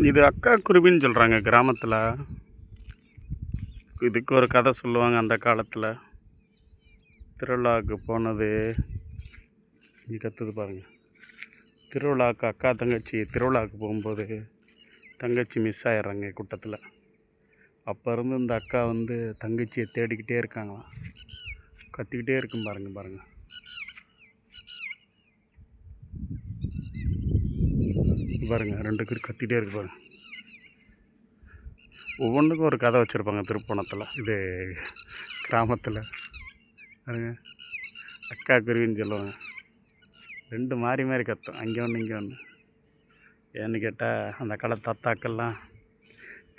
இது அக்கா குருவின்னு சொல்கிறாங்க கிராமத்தில். இதுக்கு ஒரு கதை சொல்லுவாங்க. அந்த காலத்தில் திருவிழாவுக்கு போனது இங்கே கற்றுது பாருங்கள். திருவிழாவுக்கு அக்கா தங்கச்சி திருவிழாவுக்கு போகும்போது தங்கச்சி மிஸ் ஆகிட்றாங்க கூட்டத்தில். அப்போ இருந்து இந்த அக்கா வந்து தங்கச்சியை தேடிக்கிட்டே இருக்காங்களாம். கத்திக்கிட்டே இருக்கும் பாருங்கள். பாருங்கள் 2 பேர் கத்திகிட்டே இருக்கு பாருங்கள். ஒவ்வொன்றுக்கும் ஒரு கதை வச்சுருப்பாங்க திருப்போணத்தில். இது கிராமத்தில் பாருங்க, அக்கா குருவின்னு சொல்லுவாங்க. 2 மாறி கத்தும், அங்கே ஒன்று இங்கே ஒன்று. ஏன்னு கேட்டால் அந்த காலத்து தாத்தாக்கெல்லாம்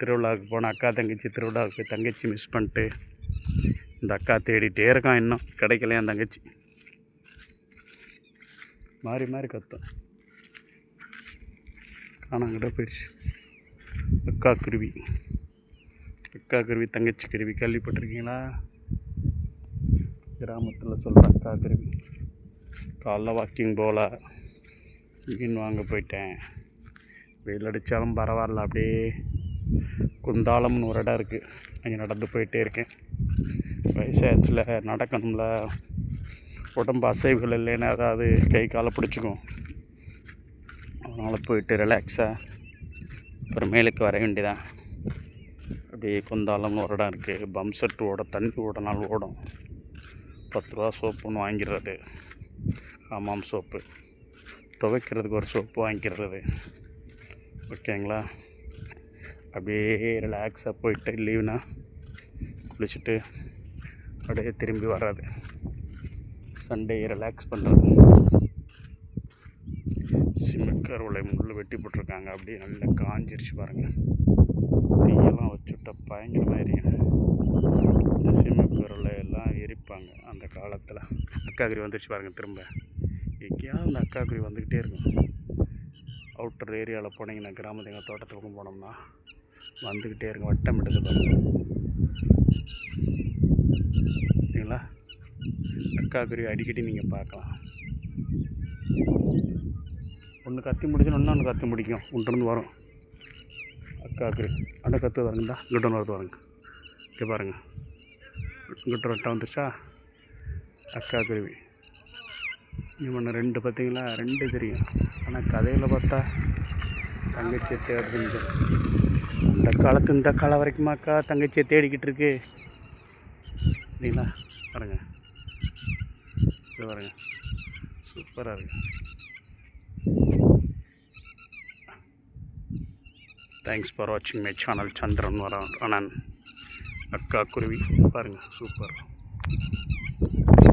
திருவிழாவுக்கு போனால் அக்கா தங்கச்சி திருவிழாவுக்கு போய் தங்கச்சி மிஸ் பண்ணிட்டு இந்த அக்கா தேடிகிட்டே இருக்கான். இன்னும் கிடைக்கலையா என் தங்கச்சி. மாறி கத்தும். காணாங்கிட்ட போயிடுச்சு. அக்கா குருவி தங்கச்சி குருவி கேள்விப்பட்டிருக்கீங்களா? கிராமத்தில் சொல்கிற அக்கா குருவி. காலைல வாக்கிங் போகல, மீன் வாங்க போயிட்டேன். வெயில் அடித்தாலும் பரவாயில்ல, அப்படியே குந்தாலம்னு ஒரு இடம் இருக்குது, அங்கே நடந்து போயிட்டே இருக்கேன். வயசாச்சுல, நடக்கணும்ல, உடம்பு அசைவுகள் இல்லைன்னா ஏதாவது கை காலை பிடிச்சிக்கும். அதனால் போயிட்டு ரிலாக்ஸாக அப்புறம் மேலுக்கு வர வேண்டியதான். அப்படியே குந்தாலம்னு ஒரு இடம் இருக்குது. பம்ப் செட்டு ஓடும், தண்ணி ஓடனாலும் ஓடும். 10 ரூபா சோப்பு ஒன்று வாங்கிடுறது, ஹமாம் சோப்பு. துவைக்கிறதுக்கு ஒரு சோப்பு வாங்கிக்கிறது. ஓகேங்களா? அப்படியே ரிலாக்ஸாக போயிட்டு லீவுனா குளிச்சுட்டு அப்படியே திரும்பி வர்றது. சண்டே ரிலாக்ஸ் பண்ணுறது. சிமெக்கருளை முள் வெட்டி போட்டிருக்காங்க. அப்படியே நல்லா காஞ்சிருச்சு பாருங்கள். தீயெல்லாம் வச்சுட்டா பயங்கரமாக எரியும். இந்த சிமெக்கருளை எல்லாம் எரிப்பாங்க அந்த காலத்தில். அக்காக்குருவி வந்துருச்சு பாருங்கள். திரும்ப எங்கேயாவது அந்த அக்காக்குருவி வந்துக்கிட்டே இருக்கும். அவுட்டர் ஏரியாவில் போனீங்கன்னா, கிராமத்து எங்கள் தோட்டத்துக்கு போனோம்னா வந்துக்கிட்டே இருக்கும். வட்டம் எடுத்து பாருங்கள். சரிங்களா? அக்காக்குருவி அடிக்கடி நீங்கள் பார்க்கலாம். ஒன்று கத்தி முடிச்சுன்னா இன்னொன்று கத்தி முடிக்கும். ஒன்றுருந்து வரும் அக்காக்குருவி. அடை கற்று வரங்கடா, இங்கிட்ட வரது வாருங்க. இங்கே பாருங்கள், இங்கிட்ட ரெட்டை வந்துச்சா அக்காக்குருவி. இவன் 2 பார்த்தீங்களா? 2 தெரியும். ஆனால் கதையில் பார்த்தா தங்கச்சியை தேடுறீங்க. அந்த காலத்து இந்த காலம் வரைக்கும் அக்கா தங்கச்சியை தேடிக்கிட்டு இருக்கு. இல்லைங்களா? பாருங்கள், இது பாருங்கள், சூப்பராக இருக்குது. தேங்க்ஸ் ஃபார் வாட்சிங் மை சேனல். சந்திரன் அனன். அக்கா குருவி பாருங்கள், சூப்பர்.